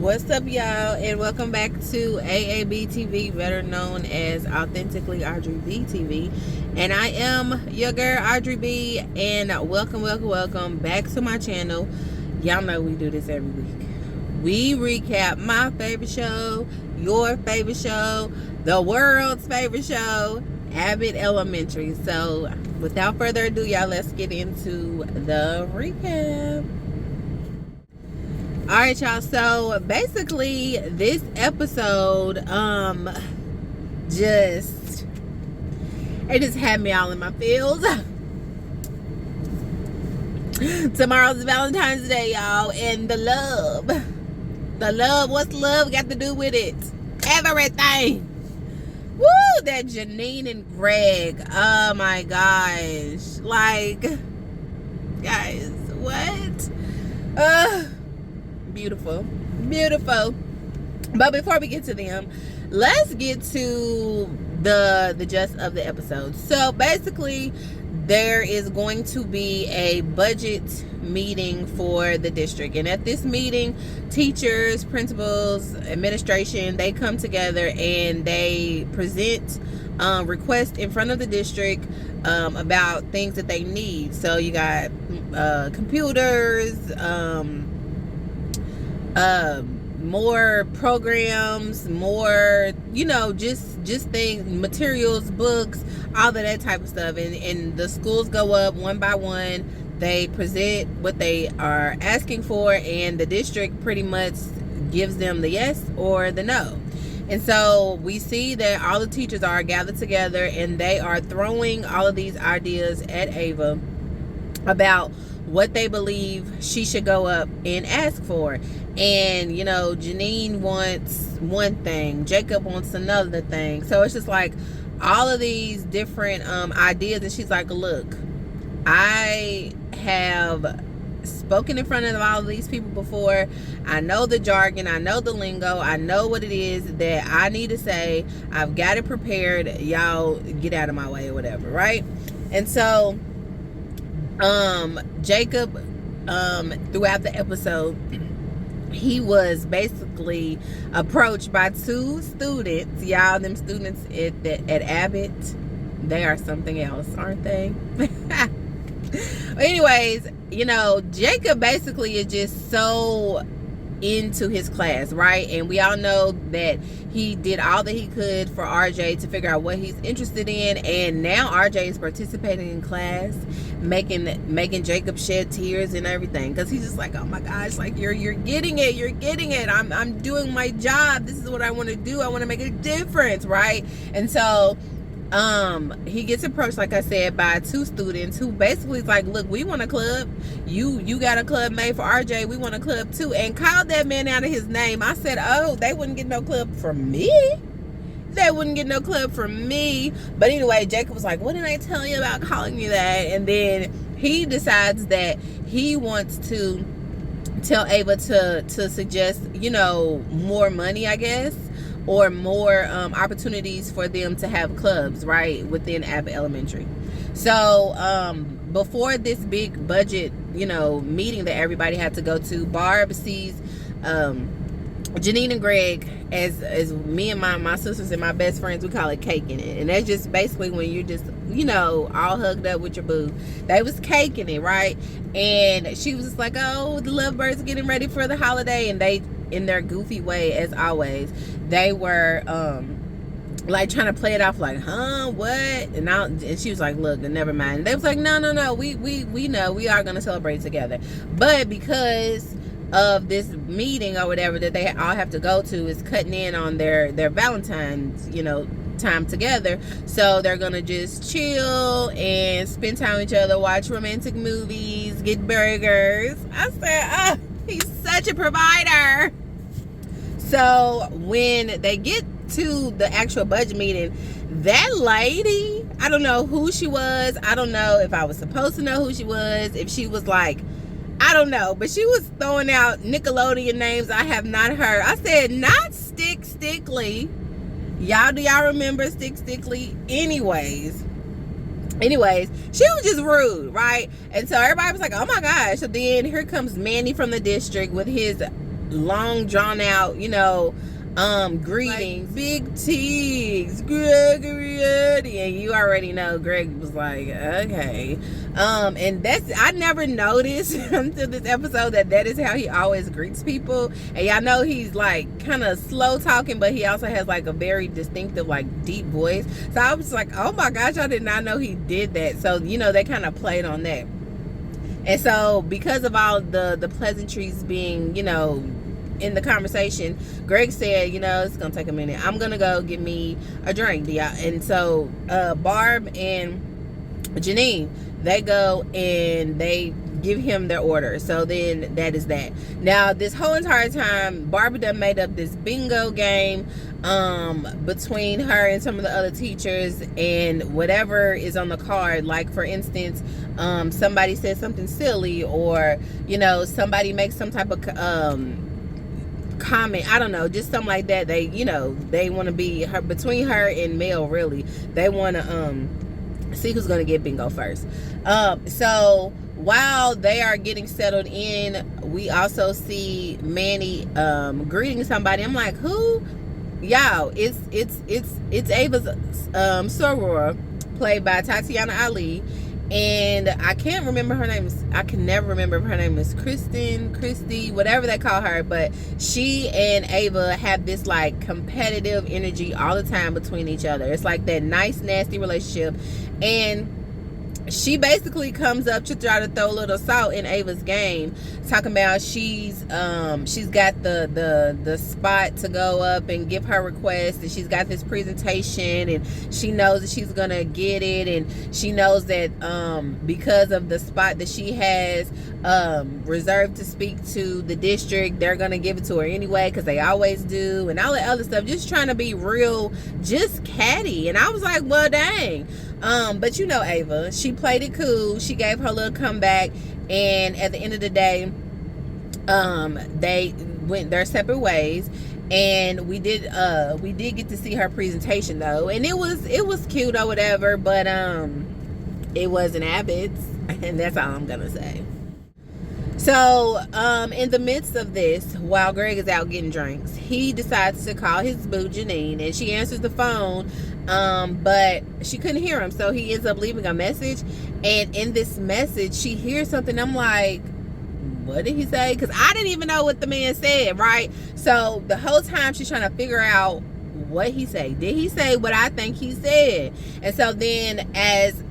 What's up, y'all, and welcome back to AAB TV, better known as Authentically Audrey B TV. And I am your girl Audrey B, and welcome back to my channel. Y'all know we do this every week. We recap my favorite show, your favorite show, the world's favorite show, Abbott Elementary. So without further ado, y'all, let's get into the recap. All right, y'all, so basically this episode just had me all in my feels. Tomorrow's Valentine's Day, y'all, and the love, what's love got to do with it? Everything. Woo, that Janine and Greg, oh my gosh, like, guys, what? Beautiful. But before we get to them, let's get to the gist of the episode. So basically, there is going to be a budget meeting for the district, and at this meeting, teachers, principals, administration, they come together and they present requests in front of the district about things that they need. So you got computers, more programs, more, just things, materials, books, all of that type of stuff. And the schools go up one by one. They present what they are asking for, and the district pretty much gives them the yes or the no. And so we see that all the teachers are gathered together, and they are throwing all of these ideas at Ava about what they believe she should go up and ask for. And Janine wants one thing, Jacob wants another thing. So it's just like all of these different ideas, and she's like, look, I have spoken in front of all of these people before. I know the jargon, I know the lingo, I know what it is that I need to say. I've got it prepared. Y'all get out of my way or whatever, right? And so Jacob, throughout the episode, he was basically approached by two students. Y'all, them students at Abbott, they are something else, aren't they? Anyways, Jacob basically is just so into his class, right? And we all know that he did all that he could for RJ to figure out what he's interested in, and now RJ is participating in class, making Jacob shed tears and everything, because he's just like, oh my gosh, like you're getting it. I'm doing my job. This is what I want to do. I want to make a difference, right? And so he gets approached, like I said, by two students who basically is like, look, we want a club. You got a club made for RJ. We want a club too. And called that man out of his name. I said, oh, they wouldn't get no club for me. They wouldn't get no club for me. But anyway, Jacob was like, what did I tell you about calling me that? And then he decides that he wants to tell Ava to suggest, more money, I guess, or more opportunities for them to have clubs, right, within Abbott Elementary. So before this big budget, meeting that everybody had to go to, Barb sees Janine and Greg, as me and my sisters and my best friends, we call it caking it. And that's just basically when you're just, all hugged up with your boo. They was caking it, right? And she was just like, oh, the lovebirds are getting ready for the holiday. And they, in their goofy way, as always, they were like trying to play it off like, huh, what? And she was like, look, never mind. And they was like, no, we know we are gonna celebrate together. But because of this meeting or whatever that they all have to go to is cutting in on their Valentine's, time together, so they're gonna just chill and spend time with each other, watch romantic movies, get burgers. I said, he's such a provider. So when they get to the actual budget meeting, that lady, I don't know who she was. I don't know if I was supposed to know who she was, if she was like, I don't know, but she was throwing out Nickelodeon names I have not heard. I said, not Stickly. Y'all, do y'all remember Stickly? Anyways, she was just rude, right? And so everybody was like, oh my gosh. So then here comes Manny from the district with his long drawn out, greetings, like, big T's, Gregory, and you already know Greg was like, okay. And that's, I never noticed until this episode that is how he always greets people. And y'all know he's like kind of slow talking, but he also has like a very distinctive, like deep voice. So I was like, oh my gosh, I did not know he did that. So, they kind of played on that. And so because of all the pleasantries being, in the conversation, Greg said, it's gonna take a minute, I'm gonna go get me a drink. And so Barb and Janine, they go and they give him their order. So then that is that. Now this whole entire time, Barbara done made up this bingo game between her and some of the other teachers, and whatever is on the card, like for instance, somebody says something silly, or somebody makes some type of comment, I don't know, just something like that. They they want to be her, between her and Mel, really they want to see who's gonna get bingo first. So while they are getting settled in, we also see Manny greeting somebody. I'm like, who? Y'all, it's Ava's soror, played by Tatiana Ali. And I can't remember her name. I can never remember if her name is Christy, whatever they call her. But she and Ava have this like competitive energy all the time between each other. It's like that nice, nasty relationship. And she basically comes up to try to throw a little salt in Ava's game, talking about she's got the spot to go up and give her request, and she's got this presentation, and she knows that she's gonna get it, and she knows that because of the spot that she has reserved to speak to the district, they're gonna give it to her anyway, because they always do, and all that other stuff, just trying to be real, just catty. And I was like, well, dang. But Ava, she played it cool. She gave her little comeback, and at the end of the day, they went their separate ways. And we did get to see her presentation though, and it was cute or whatever, but it wasn't Abbott's, and that's all I'm gonna say. So in the midst of this, while Greg is out getting drinks, he decides to call his boo Janine, and she answers the phone, but she couldn't hear him, so he ends up leaving a message. And in this message, she hears something. I'm like, what did he say? Because I didn't even know what the man said, right? So the whole time she's trying to figure out what he say. Did he say what I think he said? And so then as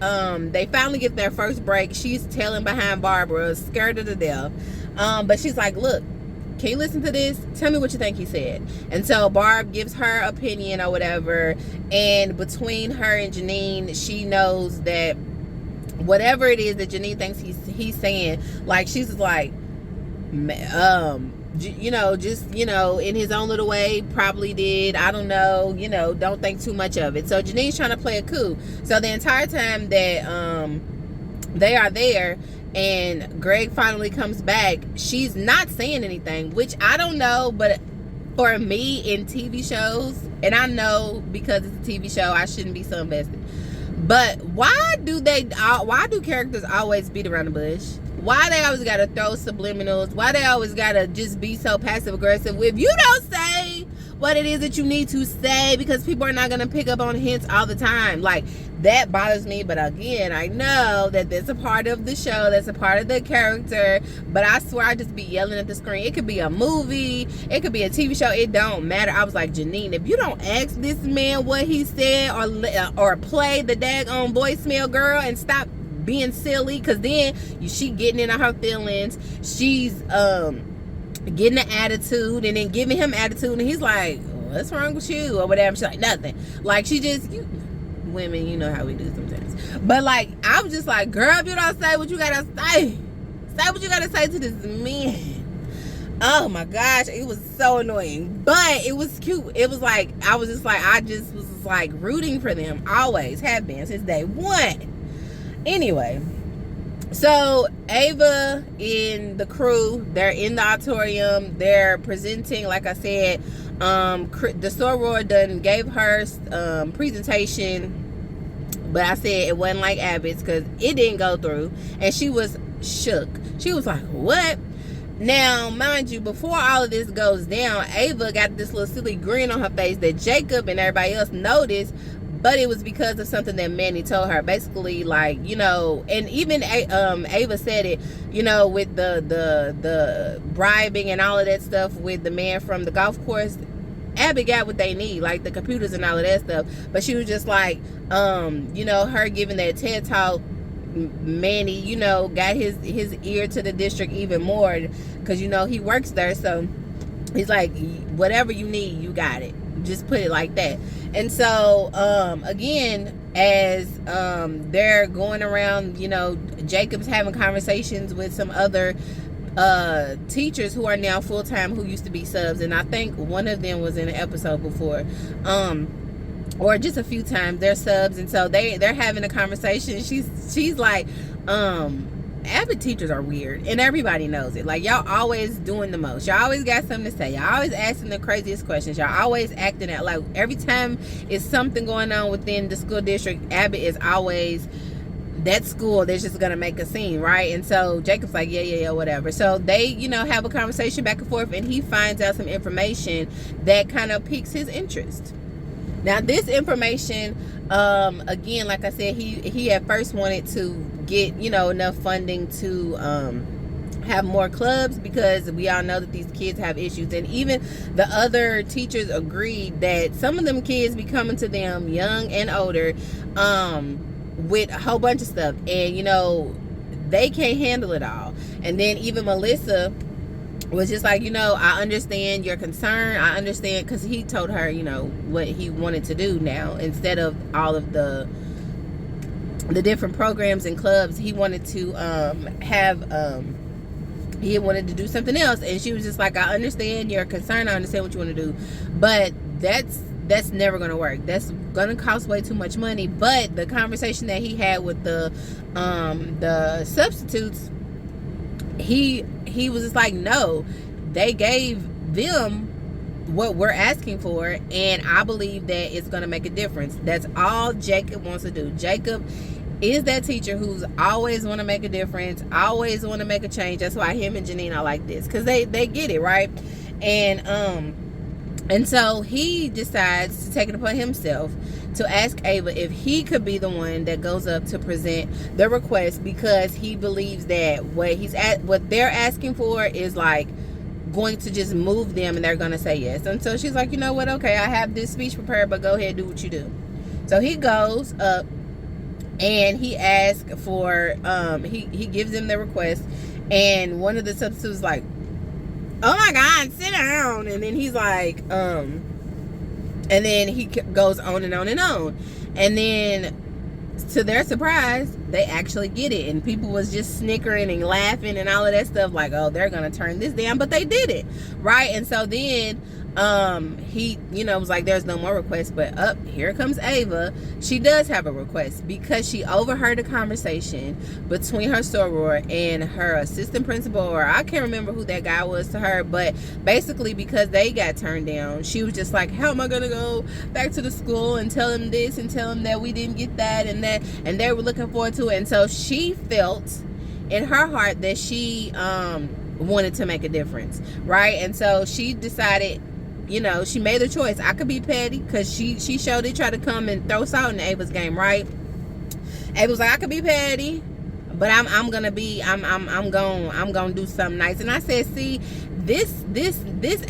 they finally get their first break, she's tailing behind Barbara, scared to death, but she's like, look, can you listen to this? Tell me what you think he said. And so Barb gives her opinion or whatever, and between her and Janine, she knows that whatever it is that Janine thinks he's saying, like, she's like, just in his own little way, probably did, I don't know, don't think too much of it. So Janine's trying to play it cool. So the entire time that they are there and Greg finally comes back, she's not saying anything, which I don't know, but for me in TV shows, and I know because it's a TV show, I shouldn't be so invested, but why do characters always beat around the bush? Why they always gotta throw subliminals? Why they always gotta just be so passive aggressive? If you don't say what it is that you need to say, because people are not gonna pick up on hints all the time, like, that bothers me. But again, I know that that's a part of the show, that's a part of the character, but I swear I just be yelling at the screen. It could be a movie, it could be a TV show, it don't matter. I was like, Janine, if you don't ask this man what he said, or play the daggone voicemail, girl, and stop being silly, because then she getting into her feelings, she's getting an attitude, and then giving him attitude, and he's like, what's wrong with you, or whatever. She's like, nothing. Like, she just, women, you know how we do sometimes. But like, I was just like, girl, if you don't say what you gotta say what you gotta say to this man. Oh my gosh, it was so annoying, but it was cute. It was like, I just was like rooting for them, always have been since day one. Anyway, so Ava and the crew, they're in the auditorium, they're presenting, like I said, the soror done gave her presentation, but I said it wasn't like Abbott's because it didn't go through, and she was shook. She was like, what? Now, mind you, before all of this goes down, Ava got this little silly grin on her face that Jacob and everybody else noticed, but it was because of something that Manny told her. Basically, like, you know, and even Ava said it, you know, with the bribing and all of that stuff with the man from the golf course. Abbott got what they need, like the computers and all of that stuff. But she was just like, you know, her giving that TED talk, Manny, you know, got his ear to the district even more, because, you know, he works there. So he's like, whatever you need, you got it. Just put it like that. And so again, as they're going around, you know, Jacob's having conversations with some other teachers who are now full-time, who used to be subs, and I think one of them was in an episode before, or just a few times. They're subs, and so they're having a conversation. She's like, Abbott teachers are weird, and everybody knows it. Like, y'all always doing the most. Y'all always got something to say. Y'all always asking the craziest questions. Y'all always acting out like every time it's something going on within the school district, Abbott is always that school that's just gonna make a scene, right? And so Jacob's like, yeah, whatever. So they, you know, have a conversation back and forth, and he finds out some information that kind of piques his interest. Now, this information, again, like I said, he at first wanted to get, you know, enough funding to have more clubs, because we all know that these kids have issues. And even the other teachers agreed that some of them kids be coming to them, young and older, with a whole bunch of stuff, and, you know, they can't handle it all. And then even Melissa was just like, you know, I understand your concern. I understand, because he told her, you know, what he wanted to do now. Instead of all of the different programs and clubs, he wanted to he wanted to do something else. And she was just like, I understand your concern. I understand what you want to do, but that's never going to work. That's going to cost way too much money. But the conversation that he had with the substitutes, he was just like, no, they gave them what we're asking for, and I believe that it's going to make a difference. That's all Jacob wants to do. Jacob is that teacher who's always want to make a difference, always want to make a change. That's why him and Janine are like this, because they get it, right? And so he decides to take it upon himself to ask Ava if he could be the one that goes up to present the request, because he believes that what they're asking for is like going to just move them, and they're going to say yes. And so she's like, you know what? Okay, I have this speech prepared, but go ahead, do what you do. So he goes up and he asks for, he gives them the request, and one of the substitutes is like, oh my God, sit down. And then he's like, and then he goes on and on and on. And then, to their surprise, they actually get it. And people was just snickering and laughing and all of that stuff, like, oh, they're going to turn this down. But they did it, right? And so then he, you know, was like, there's no more requests. But here comes Ava. She does have a request, because she overheard a conversation between her soror and her assistant principal, or I can't remember who that guy was to her. But basically, because they got turned down, she was just like, how am I gonna go back to the school and tell them this and tell them that we didn't get that and that, and they were looking forward to it. And so she felt in her heart that she wanted to make a difference, right? And so she decided, you know, she made a choice. I could be petty, because she showed it, tried to come and throw salt in Ava's game, right? Ava was like, I could be petty, but I'm gonna do something nice. And I said, see, this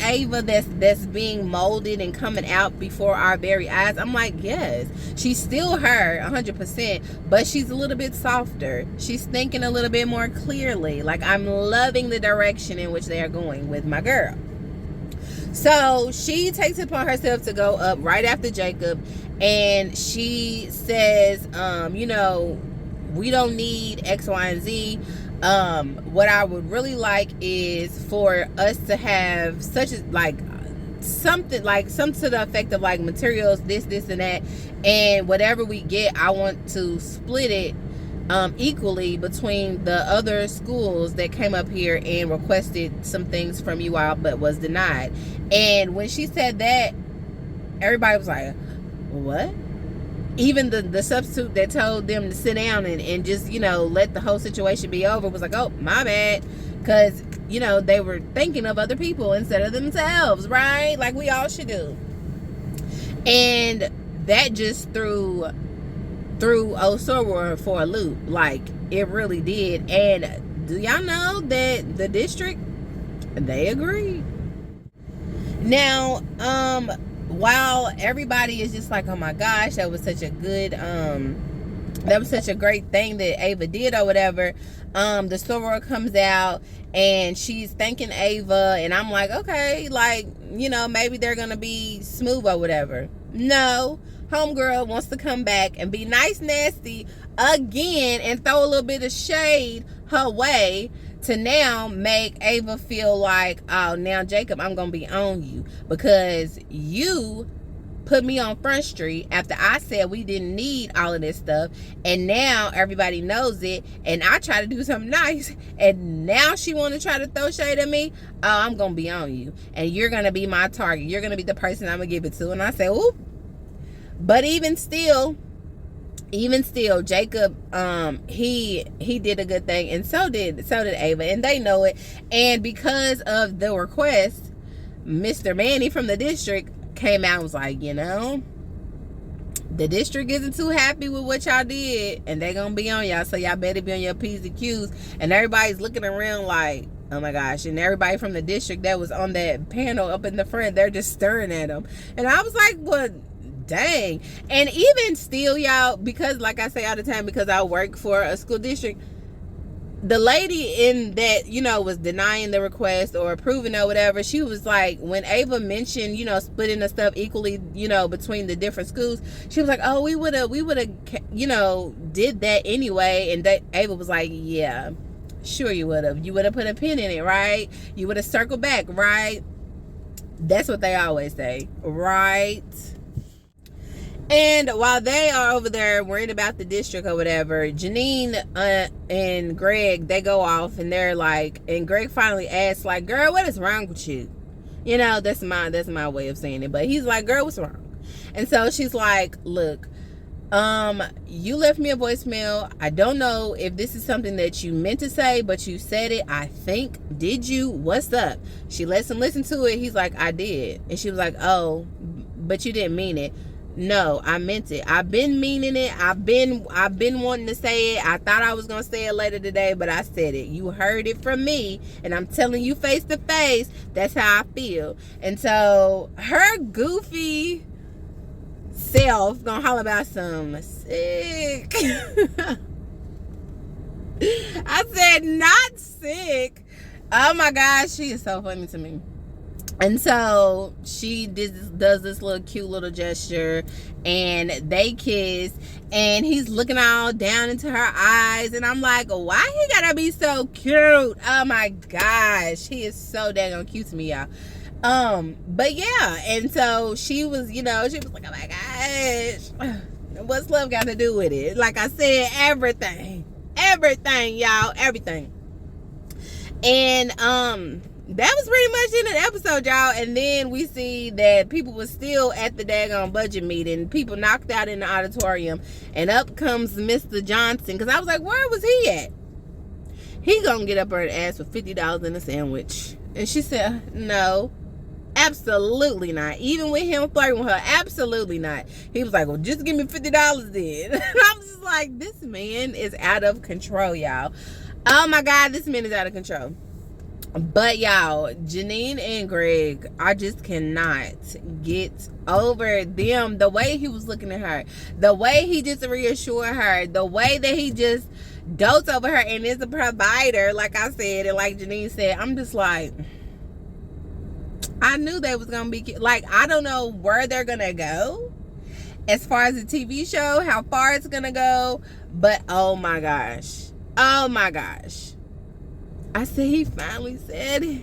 Ava that's being molded and coming out before our very eyes. I'm like, yes, she's still her 100%, but she's a little bit softer. She's thinking a little bit more clearly. Like, I'm loving the direction in which they are going with my girl. So she takes it upon herself to go up right after Jacob, and she says, you know, we don't need X, Y, and Z. What I would really like is for us to have such as like something to the effect of like materials, this and that, and whatever we get, I want to split it equally between the other schools that came up here and requested some things from you all but was denied. And when she said that, everybody was like, what? Even the substitute that told them to sit down and just, you know, let the whole situation be over was like, oh, my bad. Because you know, they were thinking of other people instead of themselves, right? Like we all should do. And that just threw Osoro for a loop. Like, it really did. And do y'all know that the district, they agreed? Now, while everybody is just like, oh my gosh, that was such a good, that was such a great thing that Ava did or whatever, the soror comes out and she's thanking Ava, and I'm like, okay, like, you know, maybe they're gonna be smooth or whatever. No, homegirl wants to come back and be nice nasty again and throw a little bit of shade her way to now make Ava feel like, oh, now Jacob, I'm gonna be on you because you put me on Front Street after I said we didn't need all of this stuff, and now everybody knows it, and I try to do something nice, and now she want to try to throw shade at me. Oh, I'm gonna be on you, and you're gonna be my target. You're gonna be the person I'm gonna give it to. And I say, oop. But even still, Jacob, he did a good thing, and so did Ava, and they know it. And because of the request, Mr. Manny from the district came out and was like, you know, the district isn't too happy with what y'all did, and they gonna be on y'all, so y'all better be on your P's and Q's. And everybody's looking around like, oh my gosh. And everybody from the district that was on that panel up in the front, they're just staring at them. And I was like, well, dang. And even still, y'all, because like I say all the time, because I work for a school district, the lady in that, you know, was denying the request or approving or whatever, she was like, when Ava mentioned, you know, splitting the stuff equally, you know, between the different schools, she was like, oh, we would have, you know, did that anyway. And Ava was like, yeah, sure you would have. You would have put a pin in it, right? You would have circled back, right? That's what they always say, right? And while they are over there worried about the district or whatever, Janine and Greg, they go off and they're like, and Greg finally asks, like, girl, what is wrong with you? You know, that's my way of saying it. But he's like, girl, what's wrong? And so she's like, look, you left me a voicemail. I don't know if this is something that you meant to say, but you said it, I think. Did you? What's up? She lets him listen to it. He's like, I did. And she was like, oh, but you didn't mean it. No, I meant it. I've been meaning it. I've been wanting to say it. I thought I was gonna say it later today, but I said it. You heard it from me, and I'm telling you face to face, that's how I feel. And so her goofy self gonna holler about some sick. I said not sick. Oh my gosh, she is so funny to me. And so she does this little cute little gesture, and they kiss, and he's looking all down into her eyes, and I'm like, why he gotta be so cute? Oh my gosh, he is so dang cute to me, y'all. But yeah, and so she was, you know, she was like, oh my gosh, what's love got to do with it? Like I said, everything, y'all, everything. And that was pretty much in an episode, y'all. And then we see that people were still at the daggone budget meeting. People knocked out in the auditorium, and up comes Mr. Johnson, because I was like, where was he at? He gonna get up her and ask for $50 in a sandwich. And she said, no, absolutely not. Even with him flirting with her, absolutely not. He was like, well, just give me $50 then. And I'm just like, this man is out of control, y'all. Oh my God, this man is out of control. But y'all, Janine and Greg, I just cannot get over them. The way he was looking at her, the way he just reassured her, the way that he just dotes over her and is a provider, like I said, and like Janine said, I'm just like, I knew they was gonna be, like, I don't know where they're gonna go as far as the TV show, how far it's gonna go, but oh my gosh, I said, he finally said it.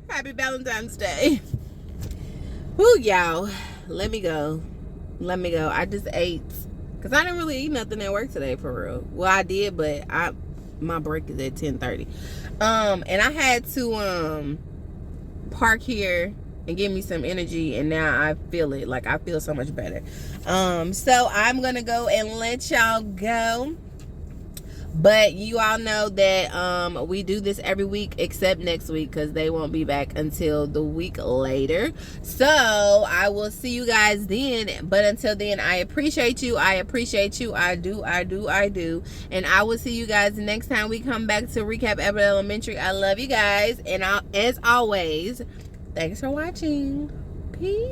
Happy Valentine's Day. Whoo, y'all. Let me go. I just ate, because I didn't really eat nothing at work today, for real. Well, I did, but my break is at 10:30. And I had to park here and give me some energy, and now I feel it. Like, I feel so much better. So I'm gonna go and let y'all go. But you all know that we do this every week except next week, because they won't be back until the week later. So I will see you guys then. But until then, I appreciate you. I appreciate you. I do. And I will see you guys next time we come back to recap Abbott Elementary. I love you guys. And as always, thanks for watching. Peace.